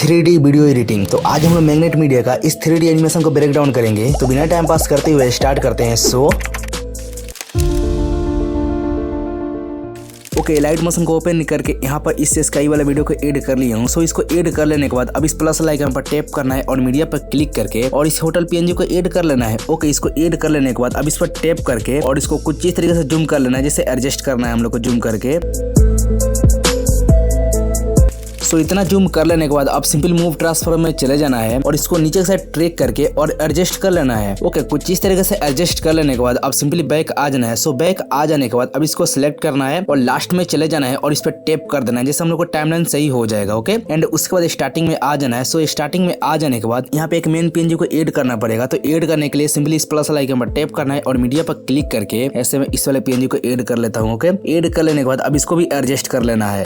3D video editing. तो आज हम लोग मैग्नेट मीडिया का इस 3D एनिमेशन को ब्रेक डाउन करेंगे। तो बिना टाइम पास करते हुए स्टार्ट करते हैं। ओके, लाइट मोशन को ओपन करके यहाँ पर इस स्काई वाला वीडियो को ऐड कर लिया हूँ। सो इसको ऐड कर लेने के बाद अब इस प्लस आइकन पर टैप करना है और मीडिया पर क्लिक करके और इस होटल पीएनजी को ऐड कर लेना है। ओके, इसको ऐड कर लेने के बाद अब इस पर टैप करके और इसको कुछ इस तरीके से जूम कर लेना है, जैसे एडजस्ट करना है हम लोग को जूम करके। सो इतना जूम कर लेने के बाद अब सिंपल मूव ट्रांसफॉर्म में चले जाना है और इसको नीचे से ट्रैक करके और एडजस्ट कर लेना है। ओके, कुछ इस तरीके से एडजस्ट कर लेने के बाद अब सिंपली बैक आ जाना है। सो बैक आ जाने के बाद अब इसको सिलेक्ट करना है और लास्ट में चले जाना है और इस पर टैप कर देना है, जैसे हम लोग को टाइमलाइन सही हो जाएगा। ओके, एंड उसके बाद स्टार्टिंग में आ जाना है। सो स्टार्टिंग में आ जाने के बाद यहाँ पे एक मेन पीएनजी को ऐड करना पड़ेगा। तो ऐड करने के लिए सिंपली इस प्लस आइकन पर टैप करना है और मीडिया पर क्लिक करके ऐसे में इस वाले पीएनजी को ऐड कर लेता हूँ। ओके, ऐड कर लेने के बाद अब इसको भी एडजस्ट कर लेना है।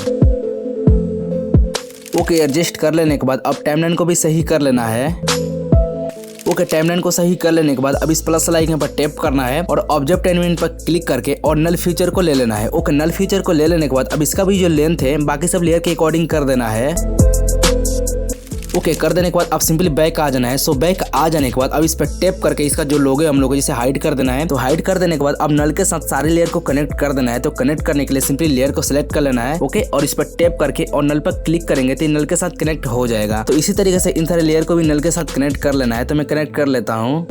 ओके, एडजस्ट कर लेने के बाद अब टाइमलाइन को भी सही कर लेना है। ओके, टाइमलाइन को सही कर लेने के बाद अब इस प्लस आइकन पर टैप करना है और ऑब्जेक्ट एलिमेंट पर क्लिक करके और नल फीचर को ले लेना है। ओके, नल फीचर को ले लेने के बाद अब इसका भी जो लेंथ है बाकी सब लेयर के अकॉर्डिंग कर देना है। ओके, कर देने के बाद अब सिंपली बैक आ जाना है। सो बैक आ जाने के बाद अब इस पर टैप करके इसका जो लोगो है हम लोग को जैसे हाइड कर देना है। तो हाइड कर देने के बाद अब नल के साथ सारे लेयर को कनेक्ट कर देना है। तो कनेक्ट करने के लिए सिंपली लेयर को सिलेक्ट कर लेना है। ओके, और इस पर टैप करके और नल पर क्लिक करेंगे तो नल के साथ कनेक्ट हो जाएगा। तो इसी तरीके से इन सारे लेयर को भी नल के साथ कनेक्ट कर लेना है। तो मैं कनेक्ट कर लेता हूँ।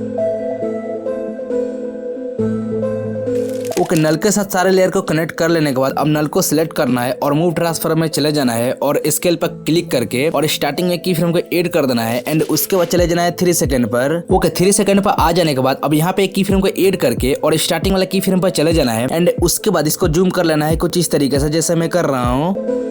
ओके, नल के साथ सारे लेयर को कनेक्ट कर लेने के बाद अब नल को सिलेक्ट करना है और मूव ट्रांसफॉर्म में चले जाना है और स्केल पर क्लिक करके और स्टार्टिंग में की फ्रेम को ऐड कर देना है एंड उसके बाद चले जाना है 3 सेकंड पर। ओके, 3 सेकंड पर आ जाने के बाद अब यहाँ पे की फ्रेम को ऐड करके और स्टार्टिंग वाला की फ्रेम पर चले जाना है एंड उसके बाद इसको जूम कर लेना है कुछ इस तरीके से जैसे मैं कर रहा हूँ।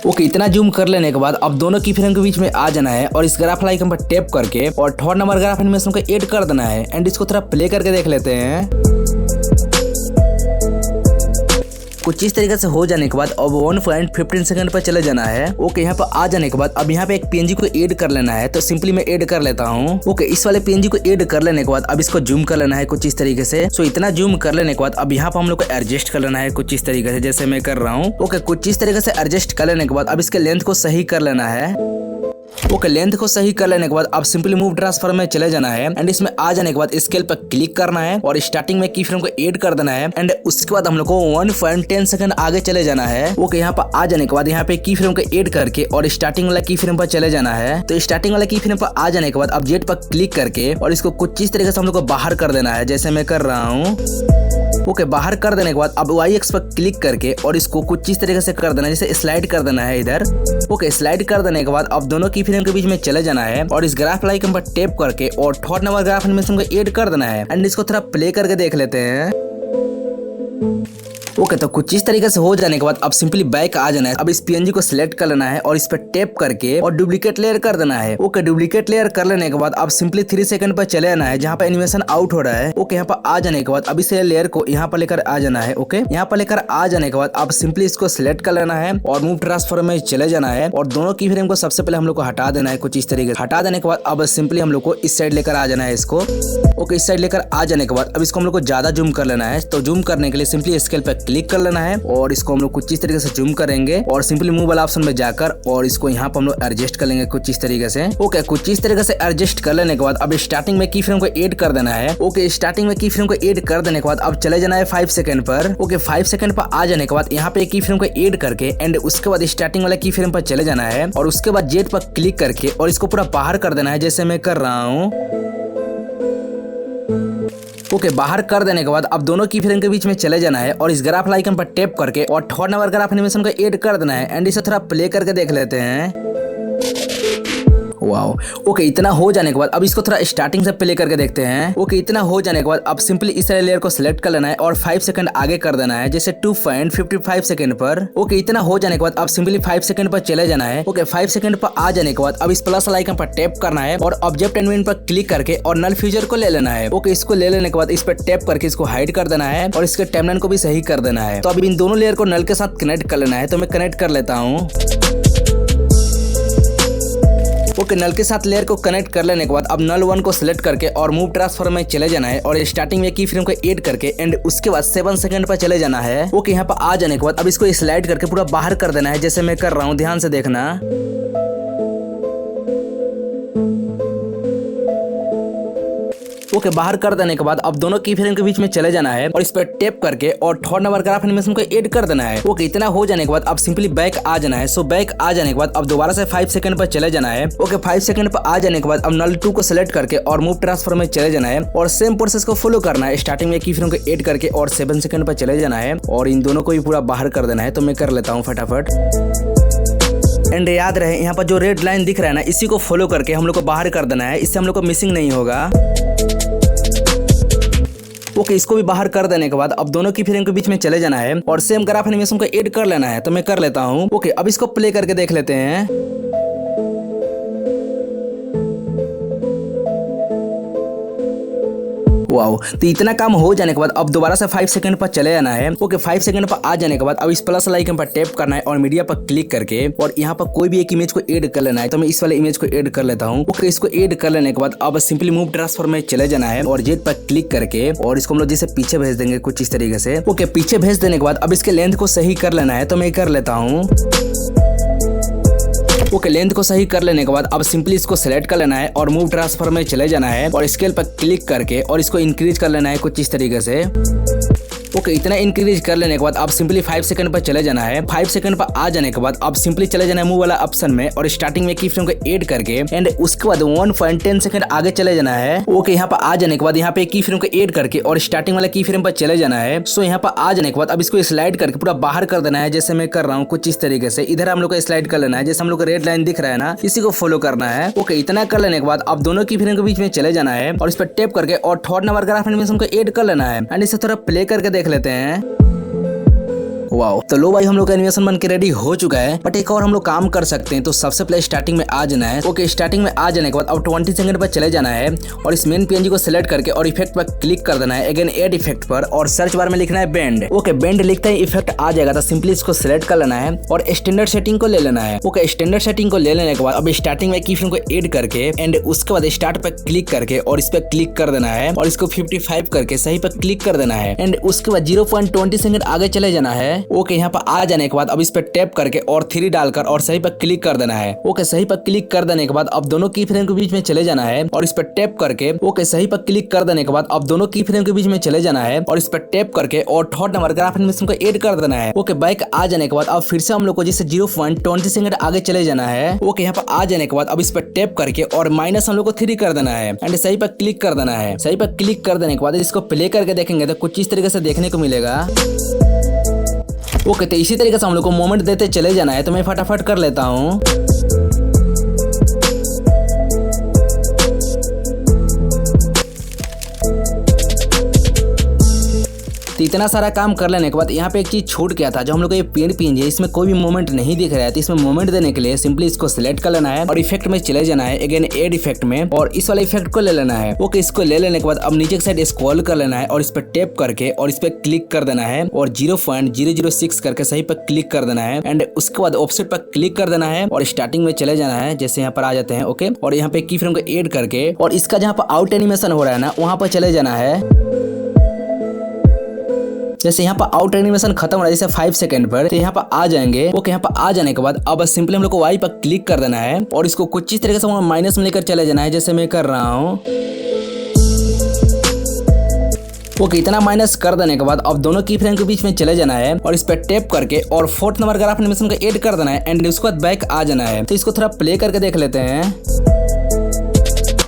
ओके, इतना जूम कर लेने के बाद अब दोनों की फ्रेम के बीच में आ जाना है और इस ग्राफ आइकन पर टैप करके और थर्ड नंबर ग्राफ एनिमेशन को ऐड कर देना है एंड इसको थोड़ा प्ले करके देख लेते हैं। कुछ इस तरीके से हो जाने के बाद अब 1.15 सेकंड पर चले जाना है। ओके, यहाँ पर आ जाने के बाद अब यहाँ पे एक पीएनजी को ऐड कर लेना है। तो सिंपली मैं ऐड कर लेता हूँ। ओके, इस वाले पीएनजी को ऐड कर लेने के बाद अब इसको जूम कर लेना है कुछ इस तरीके से। सो इतना जूम कर लेने के बाद अब यहाँ पर हम लोग को एडजस्ट कर लेना है कुछ इस तरीके से जैसे मैं कर रहा हूँ। ओके, कुछ इस तरीके से एडजस्ट कर लेने के बाद अब इसके लेंथ को सही कर लेना है। ओके, लेंथ को सही कर लेने के बाद अब सिंपली मूव ट्रांसफॉर्म में चले जाना है एंड इसमें आ जाने के बाद स्केल पर क्लिक करना है और स्टार्टिंग में की फ्रेम को ऐड कर देना है एंड उसके बाद हम लोग को 1.10 सेकंड आगे चले जाना है। ओके, यहाँ पर आ जाने के बाद यहाँ पे की फ्रेम को ऐड करके और स्टार्टिंग वाला की फ्रेम पर चले जाना है। तो स्टार्टिंग वाला की फ्रेम पर आ जाने के बाद अब जेट पर क्लिक करके और इसको कुछ इस तरीके से हम लोग को बाहर कर देना है जैसे मैं कर रहा हूँ। ओके, बाहर कर देने के बाद अब वाई एक्स पर क्लिक करके और इसको कुछ इस तरीके से कर देना है, जैसे स्लाइड कर देना है इधर। ओके, स्लाइड कर देने के बाद अब दोनों की फ्रेम के बीच में चले जाना है और इस ग्राफ आइकन पर टैप करके और थर्ड नंबर ग्राफ एनिमेशन को ऐड कर देना है एंड इसको थोड़ा प्ले करके देख लेते हैं। ओके, तो कुछ इस तरीके से हो जाने के बाद अब सिंपली बैक आ जाना है। अब इस पीएनजी को सिलेक्ट कर लेना है और इस पर टैप करके और डुप्लीकेट लेयर कर देना है। ओके, डुप्लीकेट लेयर कर लेने के बाद अब सिंपली 3 सेकंड पर चले आना है जहाँ पे एनिमेशन आउट हो रहा है। ओके, यहाँ पर आ जाने के बाद अब इस लेयर को यहाँ पर लेकर आ जाना है। ओके, यहाँ पर लेकर आ जाने के बाद अब सिंपली इसको सिलेक्ट कर लेना है और मूव ट्रांसफॉर्म में चले जाना है और दोनों की फ्रेम को सबसे पहले हम लोग को हटा देना है कुछ इस तरीके से। हटा देने के बाद अब सिंपली हम लोग को इस साइड लेकर आ जाना है इसको। ओके, इस साइड लेकर आ जाने के बाद अब इसको हम लोग को ज्यादा जूम कर लेना है। तो जूम करने के लिए सिंपली स्केल पर क्लिक कर लेना है और इसको हम लोग कुछ इस तरीके से जूम करेंगे और सिंपली मूव वाला ऑप्शन में जाकर और इसको यहाँ पर हम लोग एडजस्ट कर लेंगे कुछ इस तरीके से। ओके, कुछ इस तरीके से एडजस्ट कर लेने के बाद अब स्टार्टिंग में की फ्रेम को ऐड कर देना है। ओके, स्टार्टिंग में की फ्रेम को ऐड कर देने के बाद अब चले जाना है 5 सेकंड पर। ओके, 5 सेकंड पर आ जाने के बाद यहाँ पे की फ्रेम को ऐड करके एंड उसके बाद स्टार्टिंग वाला की फ्रेम पर चले जाना है और उसके बाद जेट पर क्लिक करके और इसको पूरा बाहर कर देना है जैसे मैं कर रहा हूँ। ओके, बाहर कर देने के बाद अब दोनों की फ्रेम के बीच में चले जाना है और इस ग्राफ आइकन पर टैप करके और थर्ड नंबर ग्राफ एनिमेशन को ऐड कर देना है एंड इसे थोड़ा प्ले करके देख लेते हैं। वाओ, ओके, इतना हो जाने के बाद अब इसको थोड़ा स्टार्टिंग से प्ले करके देखते हैं। ओके, इतना हो जाने के बाद अब सिंपली इस लेयर को सिलेक्ट कर लेना है और 5 सेकंड आगे कर देना है जैसे 2.55 सेकंड पर। ओके, इतना हो जाने के बाद अब सिंपली 5 सेकंड पर चले जाना है। ओके, 5 सेकंड पर आ जाने के बाद अब इस प्लस आइकन पर टैप करना है और ऑब्जेक्ट एलिमेंट पर क्लिक करके और नल फीचर को ले लेना है। ओके, इसको ले लेने के बाद इस पर टैप करके इसको हाइड कर देना है और इसके टाइमलाइन को भी सही कर देना है। तो अब इन दोनों लेयर को नल के साथ कनेक्ट कर लेना है। तो मैं कनेक्ट कर लेता हूँ। ओके, नल के साथ लेयर को कनेक्ट कर लेने के बाद अब नल 1 को सिलेक्ट करके और मूव ट्रांसफर में चले जाना है और स्टार्टिंग में की फ्रेम को ऐड करके एंड उसके बाद 7 सेकंड पर चले जाना है। ओके, यहाँ पर आ जाने के बाद अब इसको स्लाइड करके पूरा बाहर कर देना है, जैसे मैं कर रहा हूँ, ध्यान से देखना। ओके, बाहर कर देने के बाद अब दोनों की फ्रेम के बीच में चले जाना है और इस पर टैप करके और थर्ड नंबर ग्राफ एनिमेशन को ऐड कर देना है। ओके, इतना हो जाने के बाद अब सिंपली बैक आ जाना है। सो बैक आ जाने के बाद अब दोबारा से 5 सेकंड पर चले जाना है। ओके, 5 सेकंड पर आ जाने के बाद अब नल 2 को सिलेक्ट करके और मूव ट्रांसफर में चले जाना है और सेम प्रोसेस को फॉलो करना है। स्टार्टिंग में की फ्रेम को ऐड करके और 7 सेकंड पर चले जाना है और इन दोनों को भी पूरा बाहर कर देना है। तो मैं कर लेता हूँ फटाफट। एंड याद रहे, यहाँ पर जो रेड लाइन दिख रहा है ना, इसी को फॉलो करके हम लोग को बाहर कर देना है, इससे हम लोग को मिसिंग नहीं होगा। ओके, इसको भी बाहर कर देने के बाद अब दोनों की फ्रेम के बीच में चले जाना है और सेम ग्राफ एनिमेशन को ऐड कर लेना है। तो मैं कर लेता हूँ। ओके, अब इसको प्ले करके देख लेते हैं। वाओ, तो इतना काम हो जाने के बाद अब दोबारा से 5 सेकंड पर चले जाना है। ओके, 5 सेकंड पर आ जाने के बाद अब इस प्लस आइकन पर टैप करना है और मीडिया पर क्लिक करके और यहाँ पर कोई भी एक इमेज को ऐड कर लेना है। तो मैं इस वाले इमेज को ऐड कर लेता हूँ। ओके, इसको ऐड कर लेने के बाद अब सिंपली मूव ट्रांसफर में चले जाना है और जेड पर क्लिक करके और इसको हम लोग जैसे पीछे भेज देंगे कुछ इस तरीके से। ओके, पीछे भेज देने के बाद अब इसके लेंथ को सही कर लेना है। तो मैं कर लेता हूँ। ओके, लेंथ को सही कर लेने के बाद अब सिंपली इसको सिलेक्ट कर लेना है और मूव ट्रांसफर में चले जाना है और स्केल पर क्लिक करके और इसको इंक्रीज कर लेना है कुछ इस तरीके से। ओके, इतना इंक्रीज कर लेने के बाद अब सिंपली 5 सेकंड पर चले जाना है। 5 सेकंड पर आ जाने के बाद अब सिंपली चले जाना है मूव वाला ऑप्शन में और स्टार्टिंग में की फ्रेम को ऐड करके एंड उसके बाद 1.10 सेकंड आगे चले जाना है। ओके, यहाँ पर आ जाने के बाद यहाँ पे की फ्रेम को ऐड करके और स्टार्टिंग वाला की फ्रेम पर चले जाना है। सो यहाँ पर आ जाने के बाद अब इसको स्लाइड करके पूरा बाहर कर देना है, जैसे मैं कर रहा हूँ कुछ इस तरीके से। इधर हम लोग को स्लाइड कर लेना है, जैसे हम लोग को रेड लाइन दिख रहा है ना, इसी को फॉलो करना है। ओके, इतना कर लेने के बाद अब दोनों की फ्रेम के बीच में चले जाना है और इस पर टैप करके और थर्ड नंबर ग्राफ एनिमेशन को ऐड कर लेना है एंड इसे थोड़ा प्ले करके देख लेते हैं। वाओ, तो लो भाई, हम लोग का एनिमेशन बन के रेडी हो चुका है। बट एक और हम लोग काम कर सकते हैं। तो सबसे पहले स्टार्टिंग में आ जाना है। ओके, स्टार्टिंग में आ जाने के बाद अब 20 सेकंड पर चले जाना है और इस मेन पीएनजी को सिलेक्ट करके और इफेक्ट पर क्लिक कर देना है, अगेन ऐड इफेक्ट पर और सर्च बार में लिखना है बेंड। ओके, बेंड लिखते ही इफेक्ट आ जाएगा। तो सिंपली इसको सिलेक्ट कर लेना है और स्टैंडर्ड सेटिंग को ले लेना है। ओके, स्टैंडर्ड सेटिंग को ले लेने के बाद अब स्टार्टिंग में की फ्रेम को ऐड करके एंड उसके बाद स्टार्ट पर क्लिक करके और इस पर क्लिक कर देना है और इसको 55 करके सही पर क्लिक कर देना है एंड उसके बाद 0.20 सेकंड आगे चले जाना है। ओके, यहाँ पर आ जाने के बाद अब इस पे टैप करके और 3 डालकर और सही पर क्लिक कर देना है। ओके, सही पर क्लिक कर देने के बाद अब दोनों की फ्रेम के बीच में चले जाना है और इस पर टैप करके ओके, सही पर क्लिक कर देने के बाद अब दोनों की फ्रेम के बीच में चले जाना है और इस पर टैप करके और थर्ड नंबर ग्राफ एनिमेशन को ऐड कर देना है। ओके, बैक आ जाने के बाद अब फिर से हम लोग को जैसे 0.20 सेकंड आगे चले जाना है। ओके, यहाँ पर आ जाने के बाद अब इस पर टैप करके और माइनस हम लोग को 3 कर देना है एंड सही पर क्लिक कर देना है। सही पर क्लिक कर देने के बाद इसको प्ले करके देखेंगे तो कुछ इस तरीके से देखने को मिलेगा। ओके, तो इसी तरीके से हम लोग को मोमेंट देते चले जाना है। तो मैं फटाफट कर लेता हूँ। तो इतना सारा काम कर लेने के बाद यहाँ पे एक चीज छूट गया था, जो हम लोग को ये पेड़ पीएनजी है, इसमें कोई भी मूवमेंट नहीं दिख रहा है। तो इसमें मूवमेंट देने के लिए सिंपली इसको सिलेक्ट कर लेना है और इफेक्ट में चले जाना है, अगेन एड इफेक्ट में और इस वाले इफेक्ट को ले लेना है। ओके, इसको ले लेने के बाद अब नीचे की साइड स्क्रॉल कर लेना है और इस पर टैप करके और इस पर क्लिक कर देना है और 0.006 करके सही पर क्लिक कर देना है एंड उसके बाद ऑफसेट पर क्लिक कर देना है और स्टार्टिंग में चले जाना है, जैसे यहाँ पर आ जाते हैं। ओके, और यहाँ पे की फ्रेम को ऐड करके और इसका जहाँ पर आउट एनिमेशन हो रहा है ना, वहां पर चले जाना है। जैसे यहाँ पर आउट एनिमेशन खत्म हो रहा है जैसे 5 सेकंड पर, तो यहाँ पर आ जाएंगे। ओके, यहाँ पर आ जाने के बाद अब सिंपली हम लोग को वाई पर क्लिक कर देना है और इसको कुछ इस तरीके से माइनस में लेकर चले जाना है, जैसे मैं कर रहा हूँ। ओके, इतना माइनस कर देने के बाद अब दोनों की फ्रेम के बीच में चले जाना है और इस पर टैप करके और फोर्थ नंबर ग्राफ एनिमेशन को ऐड कर देना है एंड उसके बाद बैक आ जाना है। तो इसको थोड़ा प्ले करके देख लेते हैं।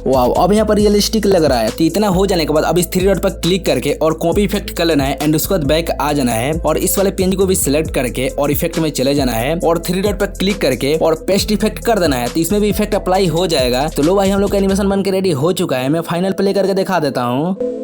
वाओ, अब यहाँ पर रियलिस्टिक लग रहा है। तो इतना हो जाने के बाद अब इस 3 डॉट पर क्लिक करके और कॉपी इफेक्ट कर लेना है एंड उसके बाद बैक आ जाना है और इस वाले पेज को भी सिलेक्ट करके और इफेक्ट में चले जाना है और 3 डॉट पर क्लिक करके और पेस्ट इफेक्ट कर देना है। तो इसमें भी इफेक्ट अप्लाई हो जाएगा। तो लो भाई, हम लोग का एनिमेशन बन के रेडी हो चुका है। मैं फाइनल प्ले करके दिखा देता हूँ।